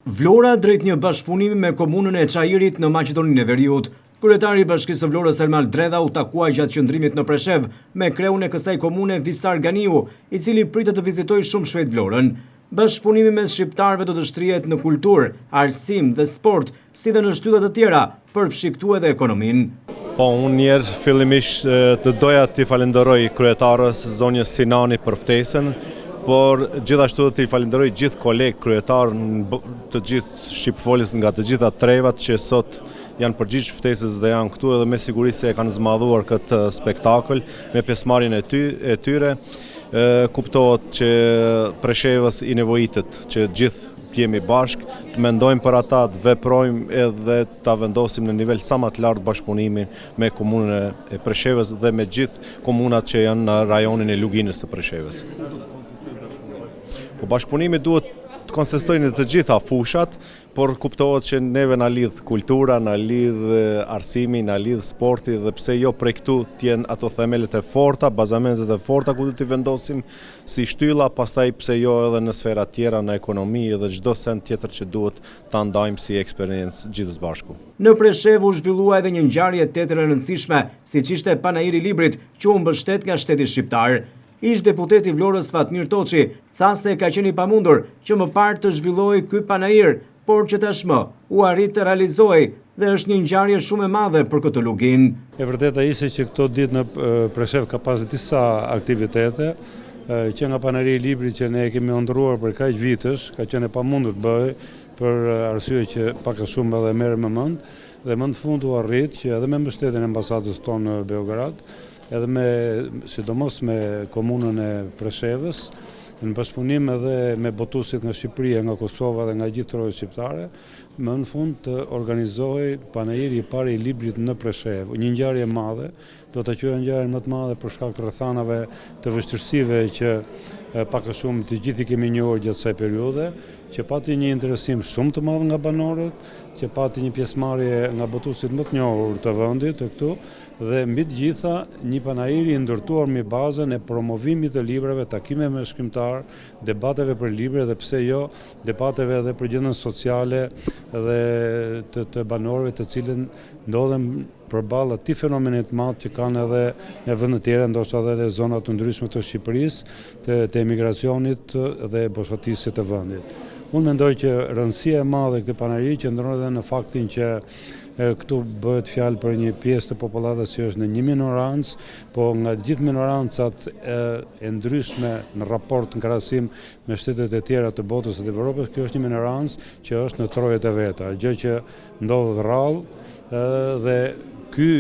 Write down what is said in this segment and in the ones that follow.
Vlora drejt një bashkëpunimi me komunën e Çajirit në Maqedoninë e Veriut. Kryetari i Bashkisë së Vlorës Ermal Dredha u takua gjatë qëndrimit në Preshev me kreun e kësaj komune Visar Ganiu, i cili pritet të vizitojë shumë shpejt Vlorën. Bashkëpunimi mes shqiptarëve do të shtrihet në kulturë, arsim dhe sport, si dhe në shtyllat të tjera, përfshi këtu edhe ekonominë. Po, unë njerë fillimisht të doja t'i falenderoj kryetarës zonjës Sinani për ftesën, por gjithashtu t'i falenderoj gjithë kolegë kryetarë të gjithë Shqipëfolis nga të gjitha trevat që sot janë përgjigj ftesës dhe janë këtu, edhe me siguri se e kanë zmadhuar këtë spektakël me pjesëmarrjen e tyre. Kuptohet që Preshevës i nevojitet që gjithë t'jemi bashkë, të mendojmë për ata, të veprojmë edhe ta vendosim në nivel sa më të lartë bashkëpunimin me komunën e Preshevës dhe me gjithë komunat që janë në rajonin e Luginës së Preshevës. Po bashkëpunimi duhet të konsistojnë në të gjitha fushat, por kuptohet që neve na lidh kultura, na lidh arsimi, na lidh sporti dhe pse jo prej këtu t'jen ato themelet e forta, bazamentet e forta ku do t'i vendosim si shtylla, pastaj pse jo edhe në sfera tjera, në ekonomi dhe çdo send tjetër që duhet ta ndajmë si eksperiencë gjithë bashku. Në Preshev u zhvillua edhe një ngjarje tjetër e rëndësishme, siç ishte panairi i librit që u mbështet nga shteti shqiptar. Ish deputeti Vlorës Fatmir Toçi tha se ka qenë i pamundur që më parë të zhvillohej ky panair, por që tashmë u arrit të realizohej dhe është një ngjarje shumë e madhe për këtë luginë. E vërteta ishte që këto ditë në Preshev ka pas disa aktivitete, që nga panairi i librit që ne kemi ëndrruar për kaq vitesh, ka qenë e pamundur të bëhej për arsye që pak a shumë edhe merrem me mend, dhe më në fund u arrit që edhe me mbështetjen e ambasadës tonë në Beograd, edhe sidomos me komunën e Preshevës, në bashkëpunim edhe me botuesit nga Shqipëria, nga Kosova dhe nga gjithë trojet shqiptare, më në fund të organizohej panairi i parë i librit në Preshev. Një ngjarje e madhe, do ta quajë ngjarjen më të madhe për shkak të rrethanave të vështirësive që pak a shumë të gjithë i kemi njohur gjatë kësaj periudhe, që pati një interesim shumë të madh nga banorët, që pati një pjesëmarrje nga botuesit më të njohur të vendit të këtu, dhe mbi të gjitha një panair i ndërtuar mbi bazën e promovimit të librave, takime me shkrimtar, debateve për libre dhe pse jo, debateve edhe për gjendjen sociale dhe të banorëve të cilën ndodhen përballë atij fenomenit të madh që kanë edhe në vende të tjera, ndoshta edhe në zona të ndryshme të Shqipërisë, të emigracionit dhe boshatisë të vendit. Unë mendoj që rëndësia e madhe e këtij panairi qëndron edhe në faktin që këtu bëhet fjalë për një pjesë të popullatës që është në një minorancë, po nga gjithë minorancat e ndryshme në raport në krahasim me shtetet e tjera të botës dhe të Evropës, kjo është një minorancë që është në trojet e veta, gjë që ndodhet rrallë dhe ky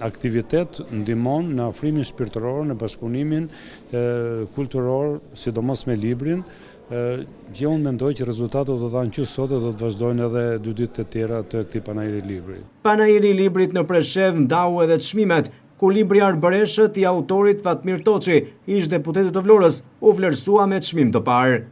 aktivitet ndihmon në afrimin shpirtëror, në bashkëpunimin kulturor, sidomos me librin, që unë mendoj që rezultatet do të dhanë që sot dhe do të vazhdojnë edhe 2 ditë të tjera të këtij panairi i librit. Panairi i librit në Preshev ndau edhe çmimet, ku libri Arbereshët i autorit Fatmir Toçi, ish deputeti të Vlorës, u vlerësua me çmim të parë.